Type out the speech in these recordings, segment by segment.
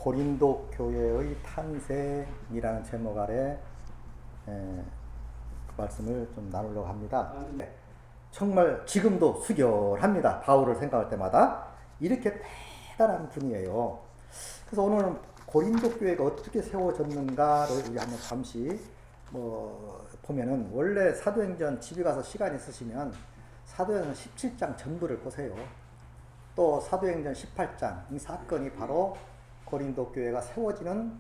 고린도 교회의 탄생이라는 제목 아래 말씀을 좀 나누려고 합니다. 정말 지금도 수결합니다. 바울을 생각할 때마다. 이렇게 대단한 분이에요. 그래서 오늘은 고린도 교회가 어떻게 세워졌는가를 우리 한번 잠시 보면은, 원래 사도행전 집에 가서 시간 있으시면 사도행전 17장 전부를 보세요. 또 사도행전 18장, 이 사건이 바로 고린도 교회가 세워지는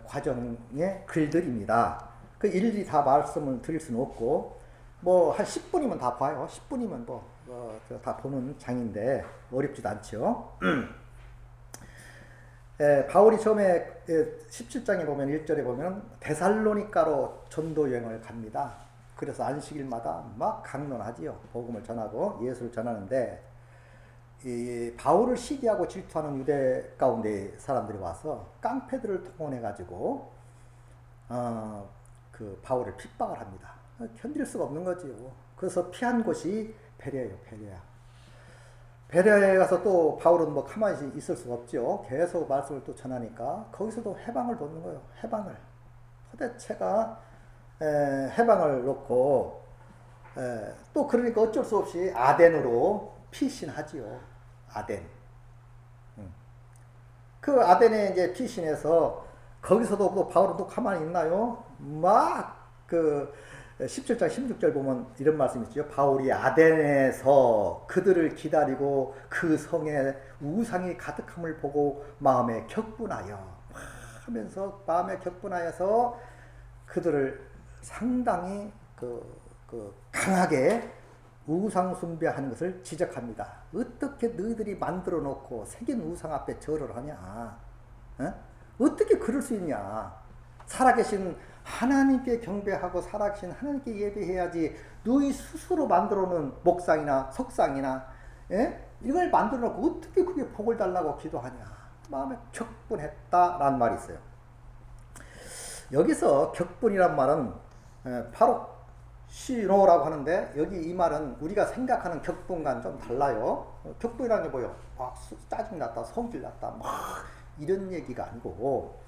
과정의 글들입니다. 그 일일이 다 말씀을 드릴 수는 없고, 한 10분이면 다 봐요. 10분이면 다 보는 장인데 어렵지도 않죠. 바울이 처음에 17장에 보면 1절에 보면 데살로니가로 전도 여행을 갑니다. 그래서 안식일마다 막 강론하지요. 복음을 전하고 예수를 전하는데, 이 바울을 시기하고 질투하는 유대 가운데 사람들이 와서 깡패들을 동원해 가지고 그 바울을 핍박을 합니다. 견딜 수가 없는 거지요. 그래서 피한 곳이 베레아예요. 베레아에 가서 또 바울은 가만히 있을 수가 없죠. 계속 말씀을 또 전하니까 거기서도 해방을 돕는 거예요. 해방을. 도대체가 해방을 놓고 또 그러니까 어쩔 수 없이 아덴으로 피신하지요. 아덴. 그 아덴에 이제 피신해서 거기서도 또 바울은 또 가만히 있나요? 그 17장 16절 보면 이런 말씀이 있죠. 바울이 아덴에서 그들을 기다리고 그 성에 우상이 가득함을 보고 마음에 격분하여 하면서 마음에 격분하여서 그들을 상당히 강하게 우상 숭배하는 것을 지적합니다. 어떻게 너희들이 만들어 놓고 새긴 우상 앞에 절을 하냐? 어떻게 그럴 수 있냐? 살아계신 하나님께 경배하고 살아계신 하나님께 예배해야지. 너희 스스로 만들어 놓은 목상이나 석상이나 이걸 만들어 놓고 어떻게 그게 복을 달라고 기도하냐? 마음에 격분했다라는 말이 있어요. 여기서 격분이란 말은 바로 시노라고 하는데, 여기 이 말은 우리가 생각하는 격분과는 좀 달라요. 격분이라는 게 뭐예요? 짜증났다, 성질났다, 이런 얘기가 아니고,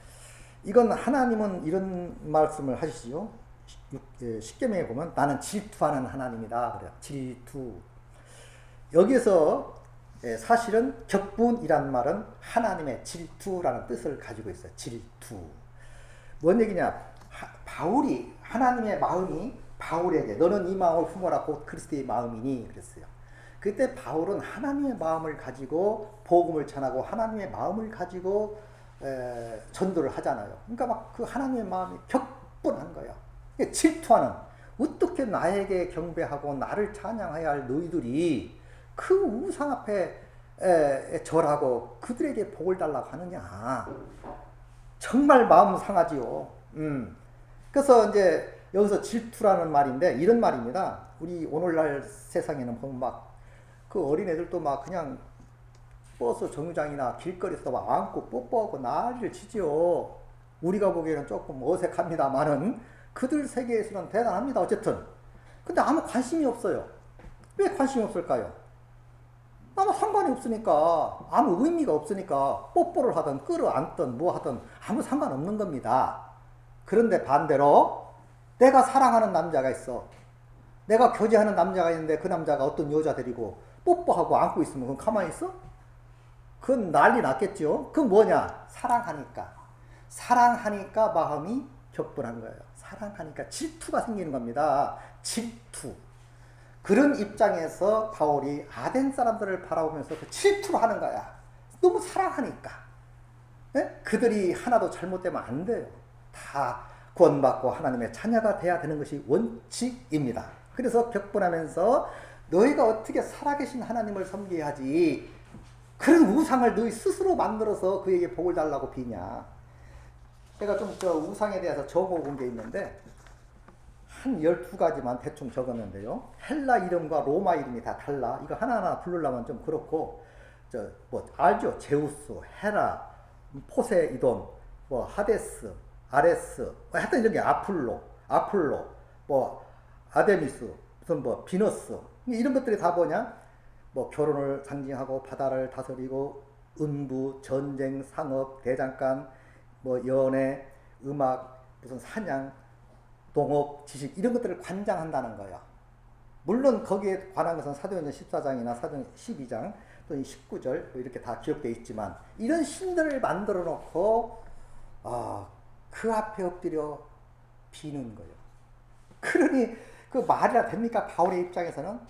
이건 하나님은 이런 말씀을 하시죠. 십계명에 보면 나는 질투하는 하나님이다 그래요. 질투. 여기서 사실은 격분이란 말은 하나님의 질투라는 뜻을 가지고 있어요. 질투. 뭔 얘기냐? 바울이, 하나님의 마음이 바울에게 너는 이 마음을 품어라 곧 그리스도의 마음이니 그랬어요. 그때 바울은 하나님의 마음을 가지고 복음을 전하고 하나님의 마음을 가지고 전도를 하잖아요. 그러니까 그 하나님의 마음이 격분한 거야. 질투하는, 어떻게 나에게 경배하고 나를 찬양해야 할 너희들이 그 우상 앞에 절하고 그들에게 복을 달라고 하느냐. 정말 마음 상하지요. 그래서 이제 여기서 질투라는 말인데 이런 말입니다. 우리 오늘날 세상에는 보면 그 어린애들도 그냥 버스 정류장이나 길거리에서 안고 뽀뽀하고 난리를 치지요. 우리가 보기에는 조금 어색합니다만은 그들 세계에서는 대단합니다. 어쨌든. 근데 아무 관심이 없어요. 왜 관심이 없을까요? 아무 상관이 없으니까, 아무 의미가 없으니까 뽀뽀를 하든 끌어안든 뭐 하든 아무 상관없는 겁니다. 그런데 반대로 내가 사랑하는 남자가 있어. 내가 교제하는 남자가 있는데 그 남자가 어떤 여자 데리고 뽀뽀하고 안고 있으면 그건 가만히 있어? 그건 난리 났겠죠. 그건 뭐냐? 사랑하니까. 사랑하니까 마음이 격분한 거예요. 사랑하니까 질투가 생기는 겁니다. 질투. 그런 입장에서 바울이 아덴 사람들을 바라보면서 질투를 하는 거야. 너무 사랑하니까. 그들이 하나도 잘못되면 안 돼요. 다 구원받고 하나님의 자녀가 돼야 되는 것이 원칙입니다. 그래서 격분하면서 너희가 어떻게 살아계신 하나님을 섬겨야지 그런 우상을 너희 스스로 만들어서 그에게 복을 달라고 비냐. 제가 좀 우상에 대해서 적어본 게 있는데 한 12가지만 대충 적었는데요. 헬라 이름과 로마 이름이 다 달라. 이거 하나하나 부르려면 좀 그렇고, 알죠? 제우스, 헤라, 포세이돈, 하데스, 아레스, 하여튼 이런 게 아폴로, 아데미스, 무슨 비너스, 이런 것들이 다 뭐냐? 결혼을 상징하고 바다를 다스리고 음부, 전쟁, 상업, 대장간, 뭐 연애, 음악, 무슨 사냥, 동업, 지식 이런 것들을 관장한다는 거예요. 물론 거기에 관한 것은 사도행전 14장이나 사도행전 12장 또는 19절 뭐 이렇게 다 기록되어 있지만 이런 신들을 만들어 놓고 그 앞에 엎드려 비는 거예요. 그러니 그 말이라 됩니까? 바울의 입장에서는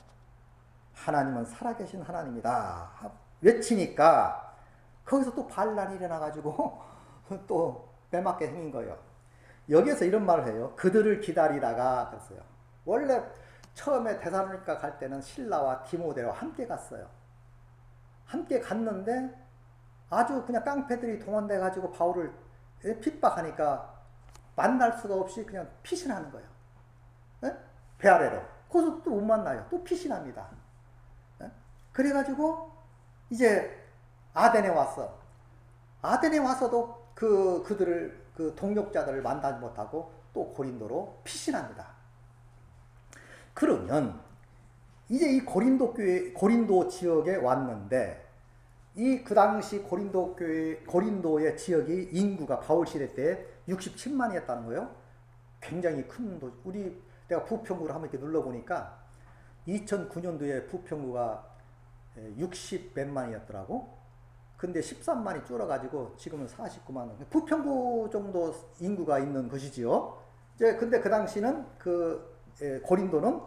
하나님은 살아계신 하나님이다 외치니까 거기서 또 반란이 일어나가지고 또 빼맞게 생긴 거예요. 여기에서 이런 말을 해요. 그들을 기다리다가 그랬어요. 원래 처음에 데살로니가 갈 때는 실라와 디모데와 함께 갔어요. 함께 갔는데 아주 그냥 깡패들이 동원돼 가지고 바울을 핍박하니까 만날 수가 없이 그냥 피신하는 거예요. 네? 배 아래로. 거기서 또 못 만나요. 또 피신합니다. 네? 그래가지고 이제 아덴에 왔어. 아덴에 와서도 그들을 그 동역자들을 만나지 못하고 또 고린도로 피신합니다. 그러면 이제 이 고린도 지역에 왔는데 그 당시 고린도의 지역이 인구가 바울 시대 때 67만이었다는 거예요. 굉장히 큰 도시. 내가 부평구를 한번 이렇게 눌러보니까 2009년도에 부평구가 60 몇만이었더라고. 근데 13만이 줄어가지고 지금은 49만. 부평구 정도 인구가 있는 것이지요. 근데 그 당시는 고린도는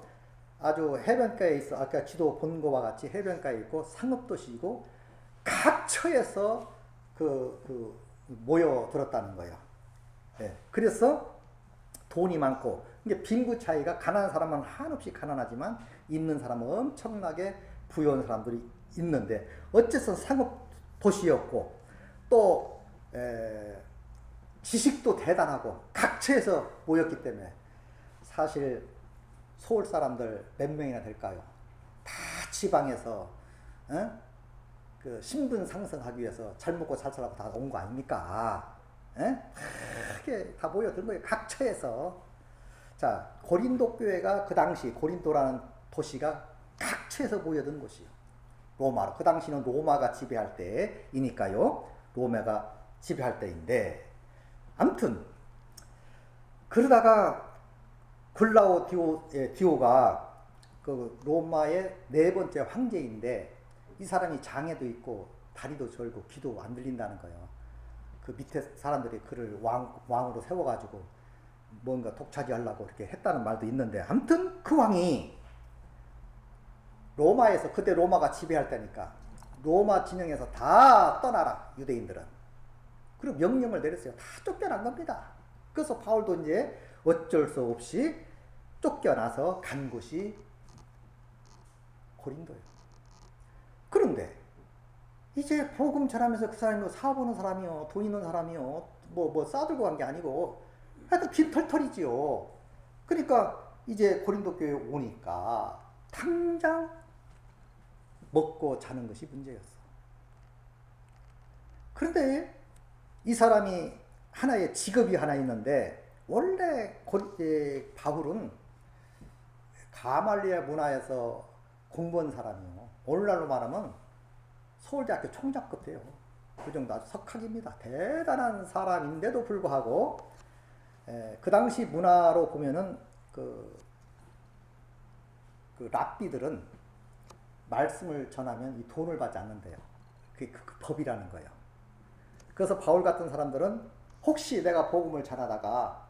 아주 해변가에 있어. 아까 지도 본 거와 같이 해변가에 있고 상업도시이고 각 처에서 모여들었다는 거예요. 예. 그래서 돈이 많고, 이게 빈부 차이가 가난한 사람은 한없이 가난하지만 있는 사람은 엄청나게 부유한 사람들이 있는데 어째서 상업도시였고 또 지식도 대단하고 각처에서 모였기 때문에 사실 서울 사람들 몇 명이나 될까요? 다 지방에서 그 신분 상승하기 위해서 잘 먹고 잘 살라고 다 온 거 아닙니까? 그게 다 모여든 거예요. 각처에서. 자, 고린도 교회가 그 당시 고린도라는 도시가 각처에서 모여든 곳이요. 로마로. 그 당시는 로마가 지배할 때이니까요. 로마가 지배할 때인데 아무튼 그러다가 글라우디오가 그 로마의 네 번째 황제인데 이 사람이 장애도 있고 다리도 절고 귀도 안 들린다는 거예요. 그 밑에 사람들이 그를 왕으로 세워가지고 뭔가 독차지하려고 이렇게 했다는 말도 있는데 아무튼 그 왕이 로마에서 그때 로마가 지배할 때니까 로마 진영에서 다 떠나라 유대인들은. 그리고 명령을 내렸어요. 다 쫓겨난 겁니다. 그래서 바울도 이제 어쩔 수 없이 쫓겨나서 간 곳이 고린도예요. 그런데 이제 복음 전하면서 그 사람이 사업 하는 사람이요, 돈 있는 사람이요, 뭐 싸들고 간 게 아니고 하여튼 빈털털이지요. 그러니까 이제 고린도 교회에 오니까 당장 먹고 자는 것이 문제였어. 그런데 이 사람이 하나의 직업이 하나 있는데 원래 바울은 가말리아 문화에서 공부한 사람이요. 오늘날로 말하면 서울대학교 총장급 돼요. 그 정도 아주 석학입니다. 대단한 사람인데도 불구하고 그 당시 문화로 보면은 그 랍비들은 말씀을 전하면 이 돈을 받지 않는데요. 그게 그 법이라는 거예요. 그래서 바울 같은 사람들은 혹시 내가 복음을 전하다가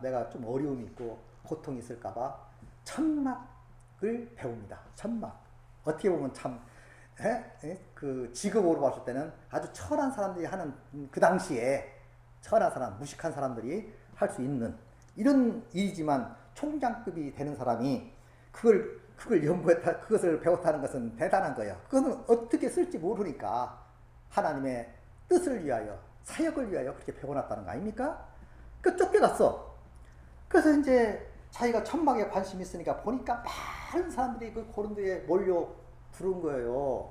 내가 좀 어려움이 있고 고통이 있을까봐 천막을 배웁니다. 천막. 어떻게 보면 참 그 직업으로 봤을 때는 아주 천한 사람들이 하는 그 당시에 천한 사람, 무식한 사람들이 할 수 있는 이런 일이지만 총장급이 되는 사람이 그걸 연구했다, 그것을 배웠다는 것은 대단한 거예요. 그거는 어떻게 쓸지 모르니까 하나님의 뜻을 위하여, 사역을 위하여 그렇게 배워놨다는 거 아닙니까? 그 쫓겨갔어. 그래서 이제 자기가 천막에 관심이 있으니까 보니까 많은 사람들이 그 고린도에 몰려 들어온 거예요.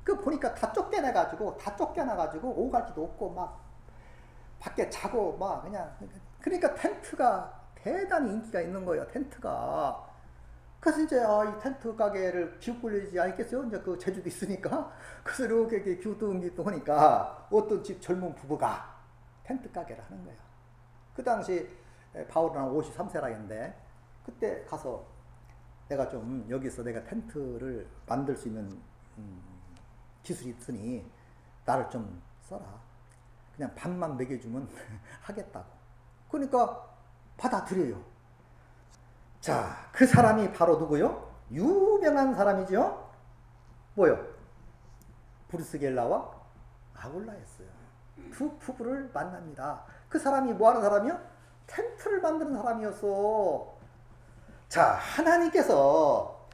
그 보니까 다 쫓겨나가지고 오갈지도 없고 막 밖에 자고 막 그냥 그러니까 텐트가 대단히 인기가 있는 거예요. 텐트가 그래서 이제 이 텐트 가게를 기웃거리지 않겠어요? 이제 그 제주도 있으니까. 그래서 이렇게 기우뚱기뚱 하니까 어떤 집 젊은 부부가 텐트 가게를 하는 거예요. 그 당시 바울은 한 53세라겠는데 그때 가서 내가 좀 여기서 내가 텐트를 만들 수 있는 기술이 있으니 나를 좀 써라. 그냥 밥만 먹여주면 하겠다고. 그러니까 받아들여요. 자, 그 사람이 바로 누구요? 유명한 사람이죠. 뭐요? 브루스겔라와 아굴라였어요. 두 부부를 만납니다. 그 사람이 뭐 하는 사람이요? 텐트를 만드는 사람이었어. 자, 하나님께서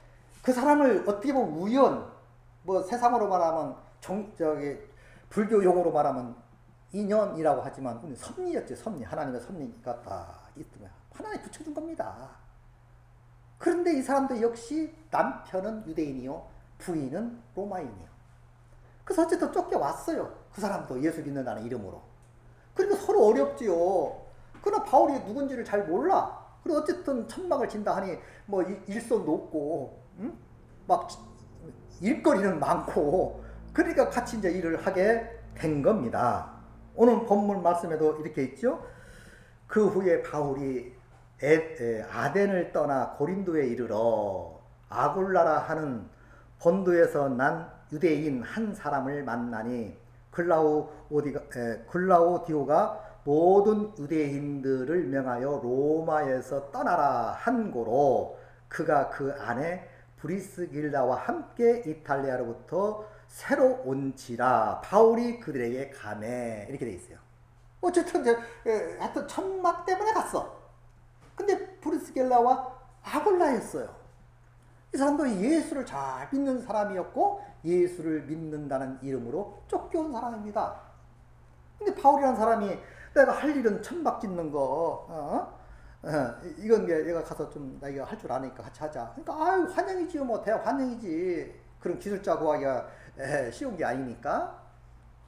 그 사람을 어떻게 보면 우연, 뭐 세상으로 말하면 불교 용어로 말하면 인연이라고 하지만 섭리였지. 섭리. 하나님의 섭리가 딱 있으면 하나님 붙여준 겁니다. 그런데 이 사람도 역시 남편은 유대인이요, 부인은 로마인이요. 그래서 어쨌든 쫓겨왔어요. 그 사람도 예수 믿는다는 이름으로. 그러니까 서로 어렵지요. 그러나 바울이 누군지를 잘 몰라. 그리고 어쨌든 천막을 진다 하니 뭐 일손도 없고, 응? 막 일거리는 많고, 그러니까 같이 이제 일을 하게 된 겁니다. 오늘 본문 말씀에도 이렇게 있죠. 그 후에 바울이 아덴을 떠나 고린도에 이르러 아굴라라 하는 본도에서 난 유대인 한 사람을 만나니 글라우디오가 모든 유대인들을 명하여 로마에서 떠나라 한 고로 그가 그 안에 브리스길라와 함께 이탈리아로부터 새로 온지라 바울이 그들에게 가매. 이렇게 돼 있어요. 어쨌든 하여튼 천막 때문에 갔어. 근데 브리스길라와 아굴라였어요. 이 사람도 예수를 잘 믿는 사람이었고 예수를 믿는다는 이름으로 쫓겨온 사람입니다. 근데 바울이라는 사람이 내가 할 일은 천막 짓는 거, 이건 얘가 가서 좀 나 이거 할 줄 아니까 같이 하자. 그러니까 아유 환영이지요. 뭐 대학 환영이지. 그런 기술자 구하기가 쉬운 게 아니니까.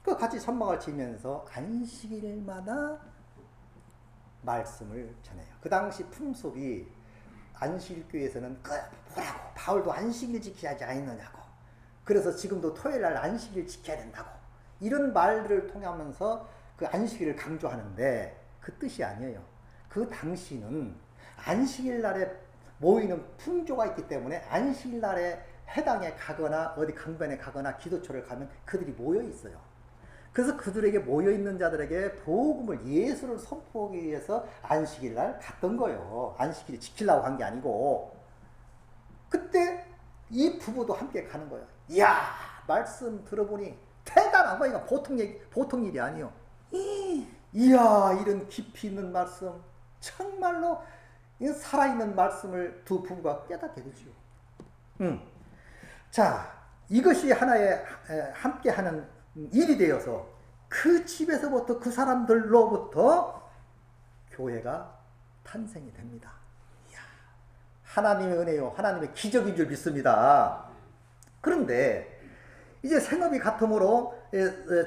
그 같이 천막을 지면서 안식일마다 말씀을 전해요. 그 당시 풍습이 안식일교회에서는 뭐라고 바울도 안식일 지켜야지 않느냐고. 그래서 지금도 토요일날 안식일 지켜야 된다고. 이런 말들을 통하면서 그 안식일을 강조하는데 그 뜻이 아니에요. 그 당시는 안식일날에 모이는 풍조가 있기 때문에 안식일날에 해당에 가거나 어디 강변에 가거나 기도처를 가면 그들이 모여 있어요. 그래서 그들에게 모여있는 자들에게 복음을 예수를 선포하기 위해서 안식일날 갔던 거예요. 안식일을 지키려고 한 게 아니고. 그때 이 부부도 함께 가는 거예요. 이야 말씀 들어보니 대단한 거야. 이거 보통 일이 아니에요. 이야 이런 깊이 있는 말씀 정말로 살아있는 말씀을 두 부부가 깨닫게 되죠. 자 이것이 하나의 함께하는 일이 되어서 그 집에서부터 그 사람들로부터 교회가 탄생이 됩니다. 이야, 하나님의 은혜요, 하나님의 기적인 줄 믿습니다. 그런데 이제 생업이 같음으로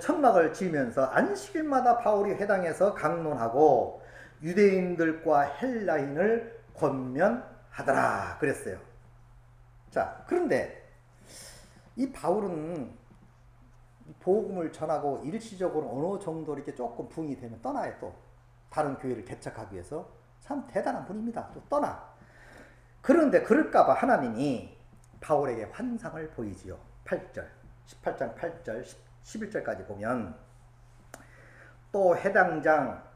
천막을 지으면서 안식일마다 바울이 회당에서 강론하고 유대인들과 헬라인을 권면하더라 그랬어요. 자, 그런데 이 바울은 복음을 전하고 일시적으로 어느 정도 이렇게 조금 붕이 되면 떠나요. 또 다른 교회를 개척하기 위해서. 참 대단한 분입니다. 또 떠나. 그런데 그럴까봐 하나님이 바울에게 환상을 보이지요. 8절 18장 8절 11절까지 보면 또 해당장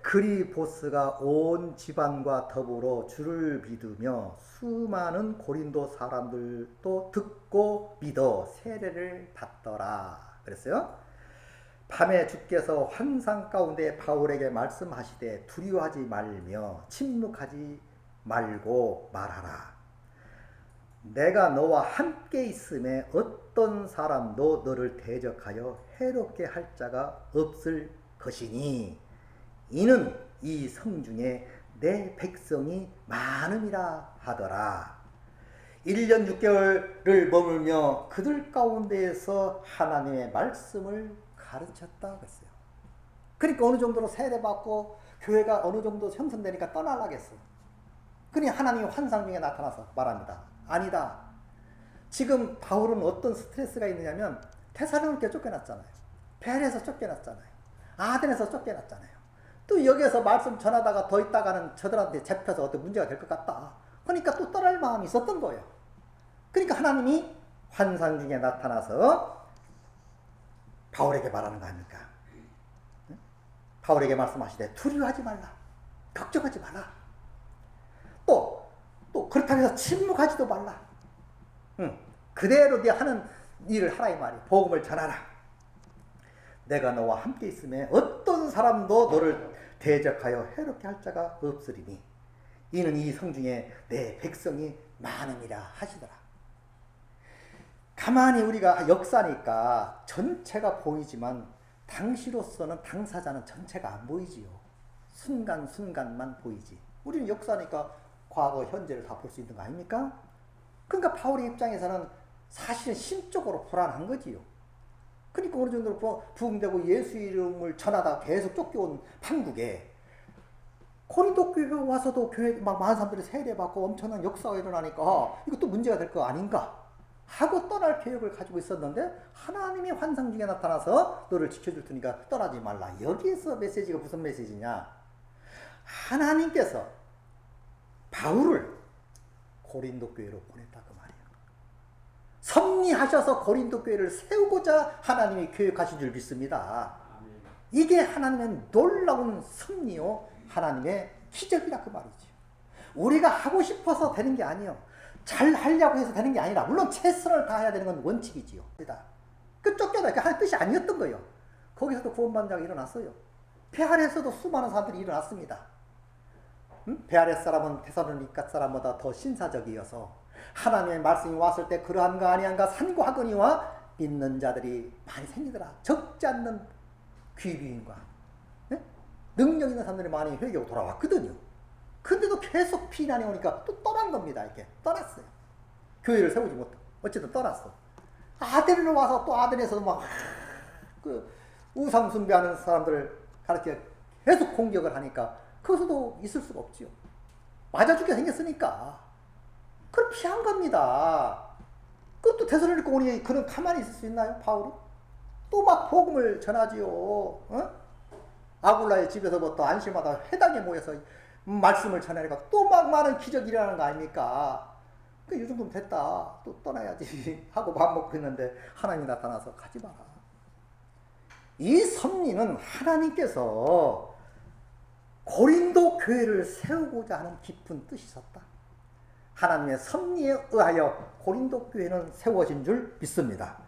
그리보스가 온 지방과 더불어 주를 믿으며 수많은 고린도 사람들도 듣고 믿어 세례를 받더라 그랬어요. 밤에 주께서 환상 가운데 바울에게 말씀하시되 두려워하지 말며 침묵하지 말고 말하라. 내가 너와 함께 있음에 어떤 사람도 너를 대적하여 해롭게 할 자가 없을 것이니 이는 이 성중에 내 백성이 많음이라 하더라. 1년 6개월을 머물며 그들 가운데에서 하나님의 말씀을 가르쳤다 그랬어요. 그러니까 어느 정도로 세례받고 교회가 어느 정도 형성되니까 떠나려겠어. 그러니 하나님이 환상 중에 나타나서 말합니다. 아니다. 지금 바울은 어떤 스트레스가 있느냐면 데살로니가에 쫓겨났잖아요. 베레에서 쫓겨났잖아요. 아덴에서 쫓겨났잖아요. 또 여기에서 말씀 전하다가 더 있다가는 저들한테 잡혀서 어떤 문제가 될 것 같다. 그러니까 또 떠날 마음이 있었던 거예요. 그러니까 하나님이 환상 중에 나타나서 바울에게 말하는 거 아닙니까? 바울에게 말씀하시되 두려워하지 말라. 걱정하지 말라. 또 그렇다고 해서 침묵하지도 말라. 그대로 네 하는 일을 하라 이 말이야. 복음을 전하라. 내가 너와 함께 있음에 어떤 사람도 너를 대적하여 해롭게 할 자가 없으리니 이는 이 성중에 내 백성이 많음이라 하시더라. 가만히 우리가 역사니까 전체가 보이지만 당시로서는 당사자는 전체가 안 보이지요. 순간순간만 보이지. 우리는 역사니까 과거, 현재를 다 볼 수 있는 거 아닙니까? 그러니까 바울의 입장에서는 사실은 심적으로 불안한 거지요. 그러니까 어느 정도로 부흥되고 예수 이름을 전하다 계속 쫓겨온 판국에 고린도 교회 와서도 교회 막 많은 사람들이 세례받고 엄청난 역사가 일어나니까 이것도 문제가 될 거 아닌가 하고 떠날 계획을 가지고 있었는데 하나님이 환상 중에 나타나서 너를 지켜줄 테니까 떠나지 말라. 여기에서 메시지가 무슨 메시지냐? 하나님께서 바울을 고린도 교회로 보냈다 그 말이에요. 섭리하셔서 고린도 교회를 세우고자 하나님이 계획하신 줄 믿습니다. 이게 하나님의 놀라운 섭리요 하나님의 기적이라 그 말이죠. 우리가 하고 싶어서 되는 게 아니에요. 잘 하려고 해서 되는 게 아니라 물론 최선을 다해야 되는 건 원칙이지요. 그 쫓겨나 하는 뜻이 아니었던 거예요. 거기서도 구원받는 자가 일어났어요. 베아렛에서도 수많은 사람들이 일어났습니다. 베아렛 사람은 데살로니가 사람보다 더 신사적이어서 하나님의 말씀이 왔을 때 그러한가 아니한가 산고하거니와 믿는 자들이 많이 생기더라. 적지 않는 귀비인과 능력 있는 사람들이 많이 회개하고 돌아왔거든요. 근데도 계속 비난이 오니까 또 떠난 겁니다. 이렇게 떠났어요. 교회를 세우지 못하고 어쨌든 떠났어. 아덴으로 와서 또 아덴에서도 막 그 우상 숭배하는 사람들을 가르쳐 계속 공격을 하니까 거기서도 있을 수가 없지요. 맞아 죽게 생겼으니까. 그걸 피한 겁니다. 그것도 데살로니가 오니 그런 가만히 있을 수 있나요? 바울이? 또 막 복음을 전하지요. 아굴라의 집에서부터 안식마다 회당에 모여서 말씀을 전하니까 또 막 많은 기적이 일어나는 거 아닙니까? 그 이 정도면 됐다. 또 떠나야지 하고 밥 먹고 있는데 하나님이 나타나서 가지 마라. 이 섭리는 하나님께서 고린도 교회를 세우고자 하는 깊은 뜻이 있었다. 하나님의 섭리에 의하여 고린도 교회는 세워진 줄 믿습니다.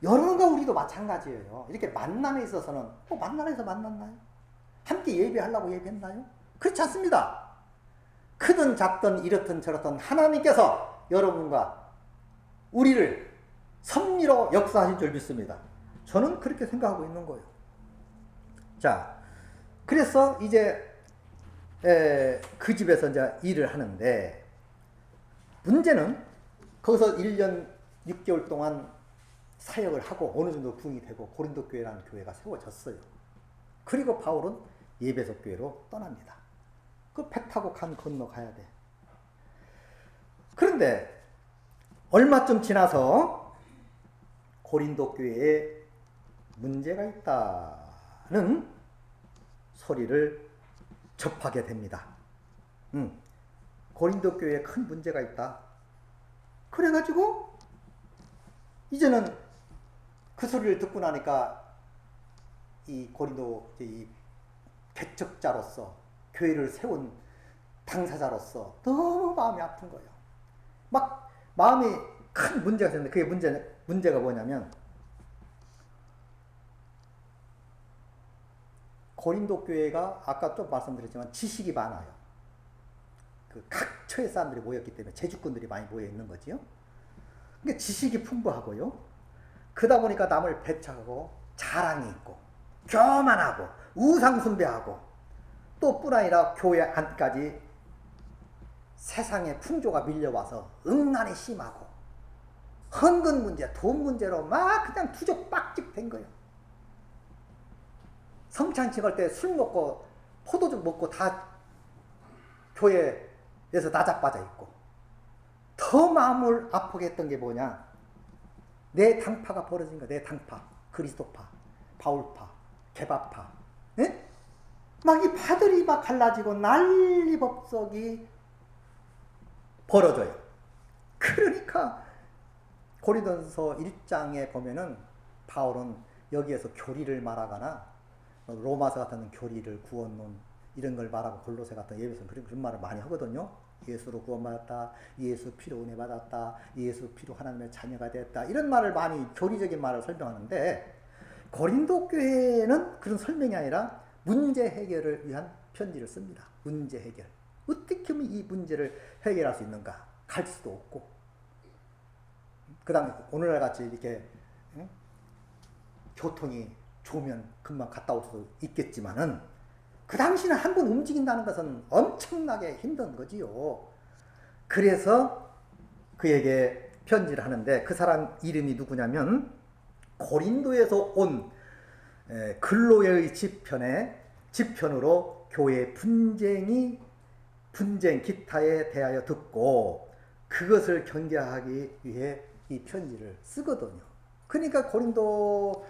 여러분과 우리도 마찬가지예요. 이렇게 만남에 있어서는 만남에서 만났나요? 함께 예배하려고 예배했나요? 그렇지 않습니다. 크든 작든 이렇든 저렇든 하나님께서 여러분과 우리를 섭리로 역사하신 줄 믿습니다. 저는 그렇게 생각하고 있는 거예요. 자, 그래서 이제 그 집에서 이제 일을 하는데 문제는 거기서 1년 6개월 동안 사역을 하고 어느 정도 부흥이 되고 고린도 교회라는 교회가 세워졌어요. 그리고 바울은 예배소 교회로 떠납니다. 그 배 타고 강 건너 가야 돼. 그런데 얼마쯤 지나서 고린도 교회에 문제가 있다는 소리를 접하게 됩니다. 고린도 교회에 큰 문제가 있다. 그래가지고 이제는 그 소리를 듣고 나니까 이 고린도 이 개척자로서 교회를 세운 당사자로서 너무 마음이 아픈 거예요. 막 마음이 큰 문제가 생겼는데 그게 문제가 뭐냐면 고린도 교회가 아까 좀 말씀드렸지만 지식이 많아요. 그 각처의 사람들이 모였기 때문에 제주꾼들이 많이 모여 있는 거지요. 그러니까 지식이 풍부하고요. 그러다 보니까 남을 배척하고 자랑이 있고 교만하고 우상 숭배하고 또 뿐 아니라 교회 안까지 세상의 풍조가 밀려와서 음란이 심하고 헌금 문제, 돈 문제로 막 그냥 투적박직 된 거예요. 성찬식 할 때 술 먹고 포도주 먹고 다 교회 그래서 나자빠져 있고, 더 마음을 아프게 했던 게 뭐냐? 내 당파가 벌어진 거야. 내 당파, 그리스도파, 바울파, 개바파. 예? 막 이 파들이 막 갈라지고 난리법석이 벌어져요. 그러니까 고린도전서 1장에 보면은 바울은 여기에서 교리를 말하거나 로마서 같은 교리를 구원론 이런 걸 말하고 골로새 같은 예배서 그런 말을 많이 하거든요. 예수로 구원받았다, 예수 피로 은혜 받았다, 예수 피로 하나님의 자녀가 됐다, 이런 말을 많이 교리적인 말을 설명하는데, 고린도 교회는 그런 설명이 아니라 문제 해결을 위한 편지를 씁니다. 문제 해결. 어떻게 하면 이 문제를 해결할 수 있는가? 갈 수도 없고. 그 다음에 오늘날 같이 이렇게 교통이 좋으면 금방 갔다 올 수 있겠지만은, 그 당시는 한 번 움직인다는 것은 엄청나게 힘든 거지요. 그래서 그에게 편지를 하는데, 그 사람 이름이 누구냐면 고린도에서 온 글로의 지편으로 교회 분쟁 기타에 대하여 듣고 그것을 경계하기 위해 이 편지를 쓰거든요. 그러니까 고린도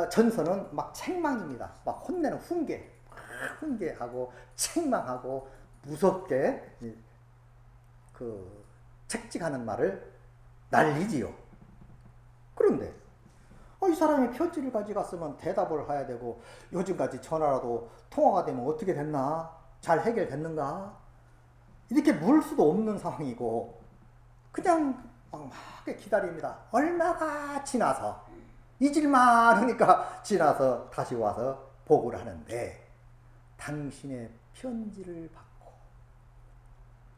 전서는 막 책망입니다. 막 혼내는 훈계하고 책망하고 무섭게 그 책찍하는 말을 날리지요. 그런데 이 사람이 편지를 가져갔으면 대답을 해야 되고, 요즘까지 전화라도 통화가 되면 어떻게 됐나? 잘 해결됐는가? 이렇게 물 수도 없는 상황이고, 그냥 막 기다립니다. 얼마가 지나서, 잊을만 하니까 지나서 다시 와서 보고를 하는데, 당신의 편지를 받고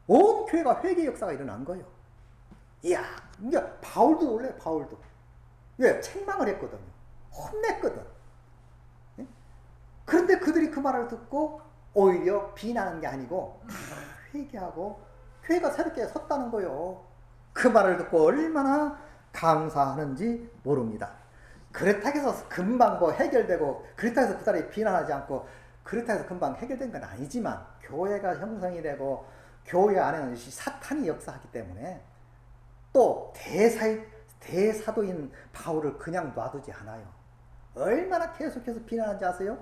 온 교회가 회개 역사가 일어난 거예요. 이야, 바울도 놀래. 바울도 왜? 책망을 했거든요. 혼냈거든. 예? 그런데 그들이 그 말을 듣고 오히려 비난하는 게 아니고 다 회개하고 교회가 새롭게 섰다는 거예요. 그 말을 듣고 얼마나 감사하는지 모릅니다. 그렇다고 해서 금방 뭐 해결되고, 그렇다고 해서 그들이 비난하지 않고, 그렇다고 해서 금방 해결된 건 아니지만, 교회가 형성이 되고 교회 안에는 사탄이 역사하기 때문에, 또 대사도인 바울을 그냥 놔두지 않아요. 얼마나 계속해서 비난하는지 아세요?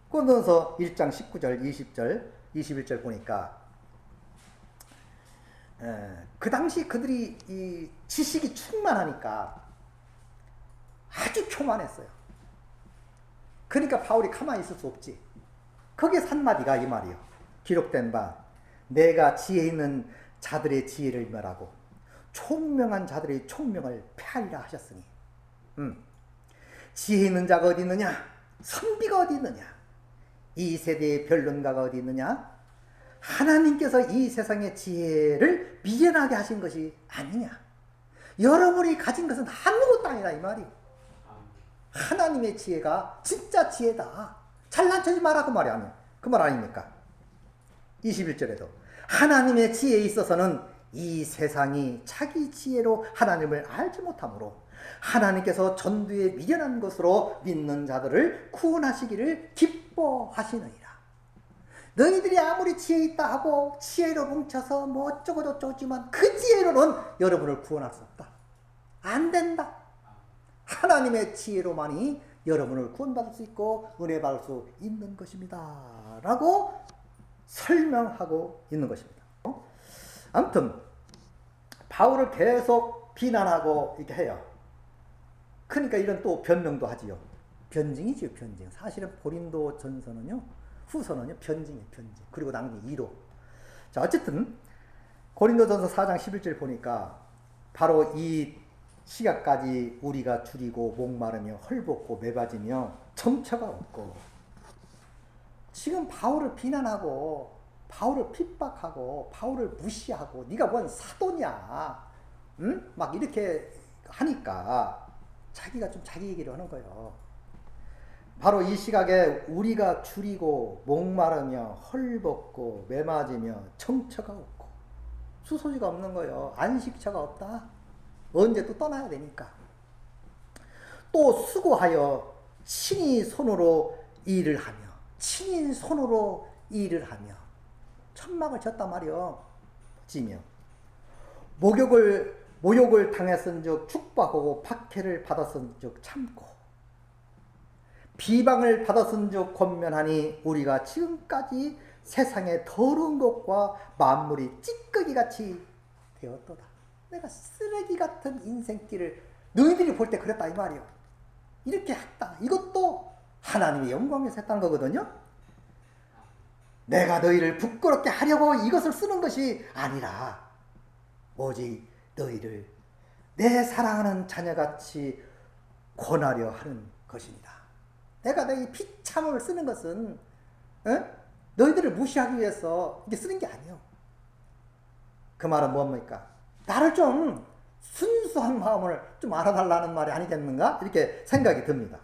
고린도전서 1장 19절, 20절, 21절 보니까 그 당시 그들이 이 지식이 충만하니까 아주 교만했어요. 그러니까 바울이 가만히 있을 수 없지. 거기에 한마디가 이 말이요. 기록된 바 내가 지혜 있는 자들의 지혜를 멸하고 총명한 자들의 총명을 폐하리라 하셨으니, 지혜 있는 자가 어디 있느냐? 선비가 어디 있느냐? 이 세대의 변론가가 어디 있느냐? 하나님께서 이 세상의 지혜를 미련하게 하신 것이 아니냐? 여러분이 가진 것은 아무것도 아니다 이 말이. 하나님의 지혜가 진짜 지혜다. 잘난 척하지 마라 그 말이 아니야. 그 말 아닙니까? 21절에도 하나님의 지혜에 있어서는 이 세상이 자기 지혜로 하나님을 알지 못하므로 하나님께서 전두에 미련한 것으로 믿는 자들을 구원하시기를 기뻐하시느니라. 너희들이 아무리 지혜 있다 하고 지혜로 뭉쳐서 뭐 어쩌고 저쩌지만 그 지혜로는 여러분을 구원할 수 없다. 안 된다. 하나님의 지혜로만이 여러분을 구원받을 수 있고 은혜 받을 수 있는 것입니다. 라고 설명하고 있는 것입니다. 아무튼 바울을 계속 비난하고 이렇게 해요. 그러니까 이런 또 변명도 하지요. 변증이지요, 변증. 사실은 고린도 전서는요, 후서는요, 변증이에요, 변증. 그리고 나머지 2로. 자, 어쨌든 고린도 전서 4장 11절 보니까 바로 이 시각까지 우리가 줄이고 목마르며 헐벗고 매바지며 정처가 없고, 지금 바울을 비난하고 바울을 핍박하고 바울을 무시하고 네가 뭔 사도냐, 응? 막 이렇게 하니까 자기가 좀 자기 얘기를 하는 거예요. 바로 이 시각에 우리가 줄이고 목마르며 헐벗고 매맞으며 정처가 없고 수소지가 없는 거예요. 안식처가 없다. 언제 또 떠나야 되니까. 또 수고하여 친히 손으로 일을 하며 친히 손으로 일을 하며 천막을 쳤단 말이요. 지며 모욕을 당했은즉 축복하고 박해를 받았은즉 참고 비방을 받았은즉 권면하니 우리가 지금까지 세상의 더러운 것과 만물이 찌꺼기같이 되었도다. 내가 쓰레기 같은 인생길을 너희들이 볼 때 그랬다 이 말이요. 이렇게 했다. 이것도 하나님의 영광에서 했다는 거거든요. 내가 너희를 부끄럽게 하려고 이것을 쓰는 것이 아니라 오직 너희를 내 사랑하는 자녀같이 권하려 하는 것입니다. 내가 너희 비참을 쓰는 것은 너희들을 무시하기 위해서 이게 쓰는 게 아니에요. 그 말은 뭡니까? 나를 좀 순수한 마음을 좀 알아달라는 말이 아니겠는가? 이렇게 생각이 듭니다.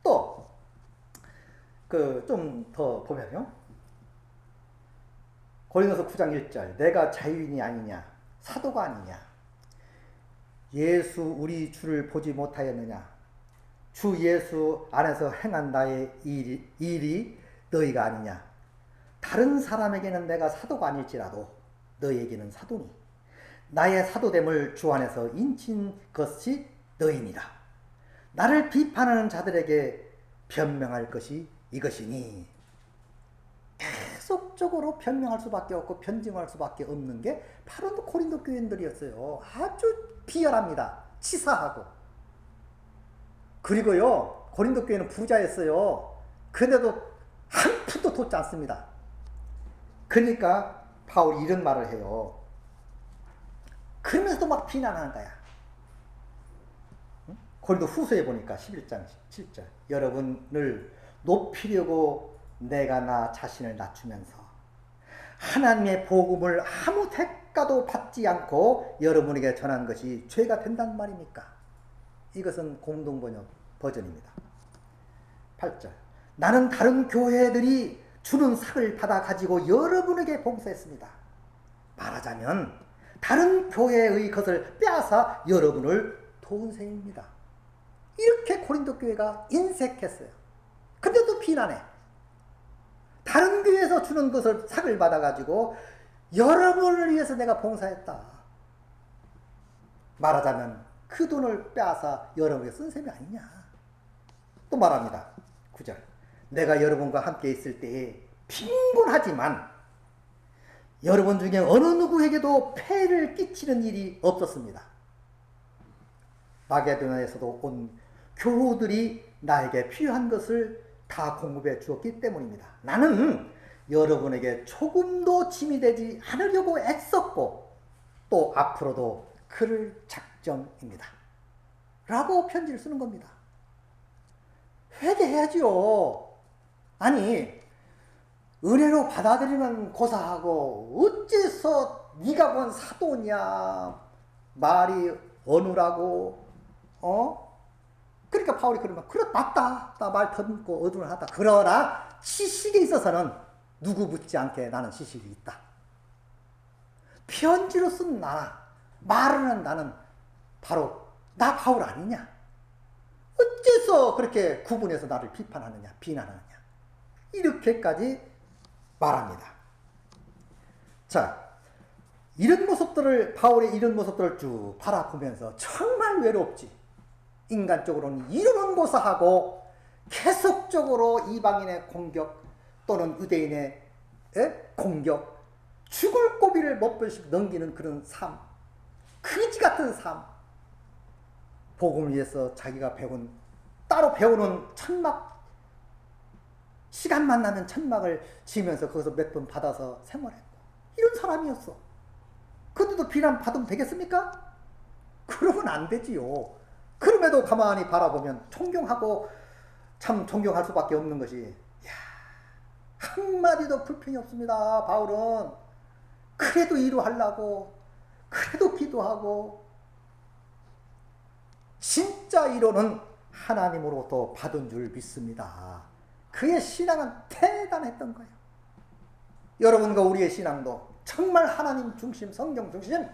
또 좀 더 보면요. 고린도서 9장 1절 내가 자유인이 아니냐 사도가 아니냐 예수 우리 주를 보지 못하였느냐 주 예수 안에서 행한 나의 일이 너희가 아니냐 다른 사람에게는 내가 사도가 아닐지라도 너희에게는 사도니 나의 사도됨을 주 안에서 인친 것이 너희니라. 나를 비판하는 자들에게 변명할 것이 이것이니 계속적으로 변명할 수밖에 없고 변증할 수밖에 없는 게 바로 고린도 교인들이었어요. 아주 비열합니다. 치사하고. 그리고요 고린도 교회는 부자였어요. 근데도 한 푼도 돋지 않습니다. 그러니까 바울이 이런 말을 해요. 그러면서도 막 비난하는 거야. 고린도 후서에 보니까 11장 7절 여러분을 높이려고 내가 나 자신을 낮추면서 하나님의 복음을 아무 대가도 받지 않고 여러분에게 전한 것이 죄가 된단 말입니까? 이것은 공동번역 버전입니다. 8절 나는 다른 교회들이 주는 삭을 받아 가지고 여러분에게 봉사했습니다. 말하자면 다른 교회의 것을 빼앗아 여러분을 도운 셈입니다. 이렇게 고린도 교회가 인색했어요. 근데도 비난해. 다른 교회에서 주는 것을 삭을 받아가지고 여러분을 위해서 내가 봉사했다. 말하자면 그 돈을 빼앗아 여러분에게 쓴 셈이 아니냐. 또 말합니다. 9절 내가 여러분과 함께 있을 때에 빈곤하지만 여러분 중에 어느 누구에게도 폐를 끼치는 일이 없었습니다. 마게도냐에서도 온 교우들이 나에게 필요한 것을 다 공급해 주었기 때문입니다. 나는 여러분에게 조금도 짐이 되지 않으려고 애썼고 또 앞으로도 그럴 작정입니다. 라고 편지를 쓰는 겁니다. 회개해야죠. 아니 은혜로 받아들이면 고사하고 어째서 네가 뭔 사도냐 말이 어느라고 그러니까 바울이 그러면 그래 맞다 나 말 더듬고 어두운하다 그러나 지식에 있어서는 누구 묻지 않게 나는 지식이 있다. 편지로 쓴 말하는 나는 바로 나 바울 아니냐. 어째서 그렇게 구분해서 나를 비판하느냐 비난하느냐 이렇게까지 말합니다. 자, 이런 모습들을 바울의 이런 모습들을 쭉 바라보면서 정말 외롭지. 인간적으로는 이루는 고사하고 계속적으로 이방인의 공격 또는 유대인의 공격 죽을 고비를 몇 번씩 넘기는 그런 삶 거지 같은 삶 복음을 위해서 자기가 따로 배우는 천막 시간만 나면 천막을 지으면서 거기서 몇 번 받아서 생활했고 이런 사람이었어. 근데도 비난 받으면 되겠습니까? 그러면 안 되지요. 그럼에도 가만히 바라보면 존경하고 참 존경할 수밖에 없는 것이 한마디도 불평이 없습니다. 바울은 그래도 이루하려고 그래도 기도하고 진짜 이로는 하나님으로부터 받은 줄 믿습니다. 그의 신앙은 대단했던 거예요. 여러분과 우리의 신앙도 정말 하나님 중심, 성경 중심,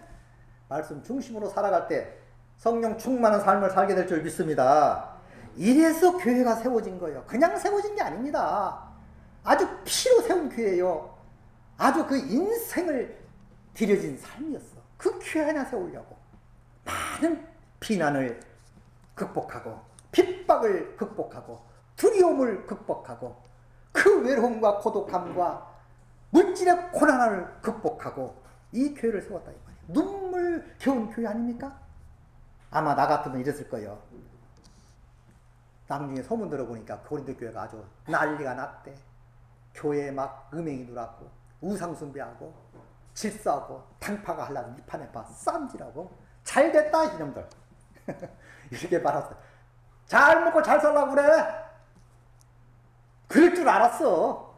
말씀 중심으로 살아갈 때 성령 충만한 삶을 살게 될 줄 믿습니다. 이래서 교회가 세워진 거예요. 그냥 세워진 게 아닙니다. 아주 피로 세운 교회예요. 아주 그 인생을 들여진 삶이었어. 그 교회 하나 세우려고 많은 비난을 극복하고 핍박을 극복하고 두려움을 극복하고 그 외로움과 고독함과 물질의 고난을 극복하고 이 교회를 세웠다 이 말이에요. 눈물겨운 교회 아닙니까? 아마 나 같으면 이랬을 거예요. 나중에 소문 들어보니까 고린도 교회가 아주 난리가 났대. 교회에 막 음행이 누락고 우상 숭배하고 질서하고 당파가 하려고 이파내파 쌈질하고 잘됐다 이놈들. 이렇게 말았어. 잘 먹고 잘 살라고 그래. 그럴 줄 알았어.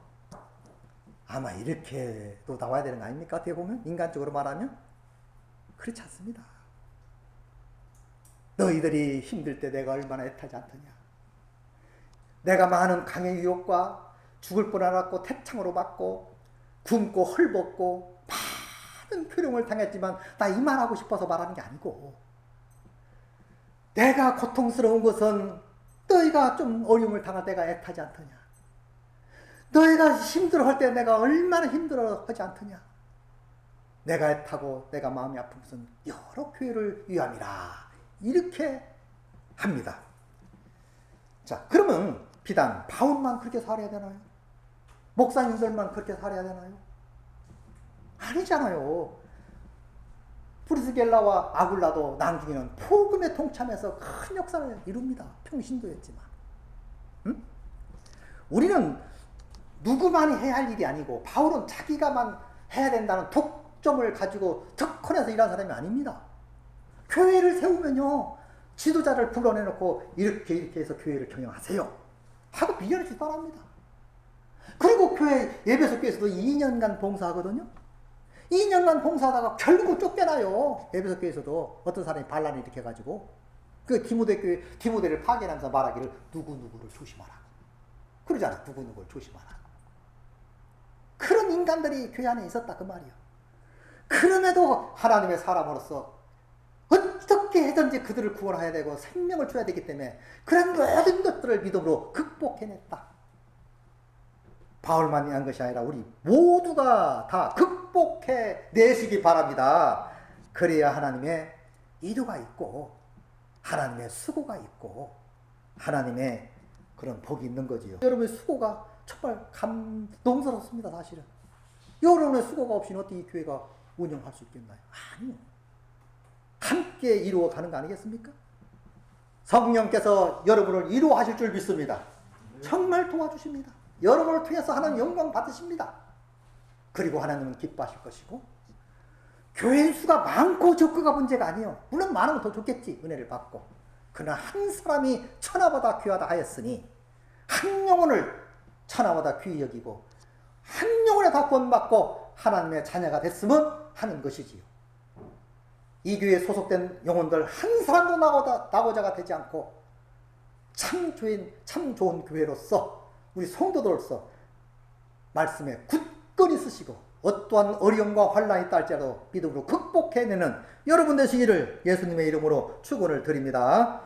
아마 이렇게도 나와야 되는 거 아닙니까? 어떻게 보면 인간적으로 말하면 그렇지 않습니다. 너희들이 힘들 때 내가 얼마나 애타지 않더냐. 내가 많은 강의 유혹과 죽을 뻔하고 태창으로 맞고 굶고 헐벗고 많은 표령을 당했지만 나 이 말하고 싶어서 말하는 게 아니고 내가 고통스러운 것은 너희가 좀 어려움을 당할 때가 애타지 않더냐. 너희가 힘들어할 때 내가 얼마나 힘들어하지 않더냐. 내가 애타고 내가 마음이 아픈 것은 여러 교회를 위함이라 이렇게 합니다. 자, 그러면 비단 바울만 그렇게 살아야 되나요? 목사님들만 그렇게 살아야 되나요? 아니잖아요. 프리스겔라와 아굴라도 나중에는 복음에 동참해서 큰 역사를 이룹니다. 평신도였지만. 응? 우리는 누구만이 해야 할 일이 아니고 바울은 자기가만 해야 된다는 독점을 가지고 특권해서 일한 사람이 아닙니다. 교회를 세우면요. 지도자를 불러내놓고 이렇게 해서 교회를 경영하세요. 하고 비전을 주관합니다. 그리고 교회 예배소 교회에서도 2년간 봉사하거든요. 2년간 봉사하다가 결국 쫓겨나요. 예배소 교회에서도 어떤 사람이 반란을 일으켜가지고 그 디모데를 파견하면서 말하기를 누구누구를 조심하라. 그러잖아. 누구누구를 조심하라. 그런 인간들이 교회 안에 있었다 그 말이에요. 그럼에도 하나님의 사람으로서 어떻게 해든지 그들을 구원해야 되고 생명을 줘야 되기 때문에 그런 모든 것들을 믿음으로 극복해냈다. 바울만이 한 것이 아니라 우리 모두가 다 극복해내시기 바랍니다. 그래야 하나님의 이루가 있고 하나님의 수고가 있고 하나님의 그런 복이 있는 거지요. 여러분의 수고가 정말 감동스럽습니다. 사실은 여러분의 수고가 없이는 어떻게 이 교회가 운영할 수 있겠나요? 아니요. 함께 이루어가는 거 아니겠습니까? 성령께서 여러분을 이루어하실 줄 믿습니다. 정말 도와주십니다. 여러분을 통해서 하나님 영광 받으십니다. 그리고 하나님은 기뻐하실 것이고 교회 수가 많고 적고가 문제가 아니에요. 물론 많으면 더 좋겠지. 은혜를 받고. 그러나 한 사람이 천하보다 귀하다 하였으니 한 영혼을 천하보다 귀히 여기고 한 영혼에 다 구원받고 하나님의 자녀가 됐으면 하는 것이지요. 이 교회에 소속된 영혼들 한 사람도 나고자가 되지 않고 참 좋은 교회로서 우리 성도들로서 말씀에 굳건히 쓰시고 어떠한 어려움과 환난이 있다 할지라도 믿음으로 극복해내는 여러분 되시기를 예수님의 이름으로 축원을 드립니다.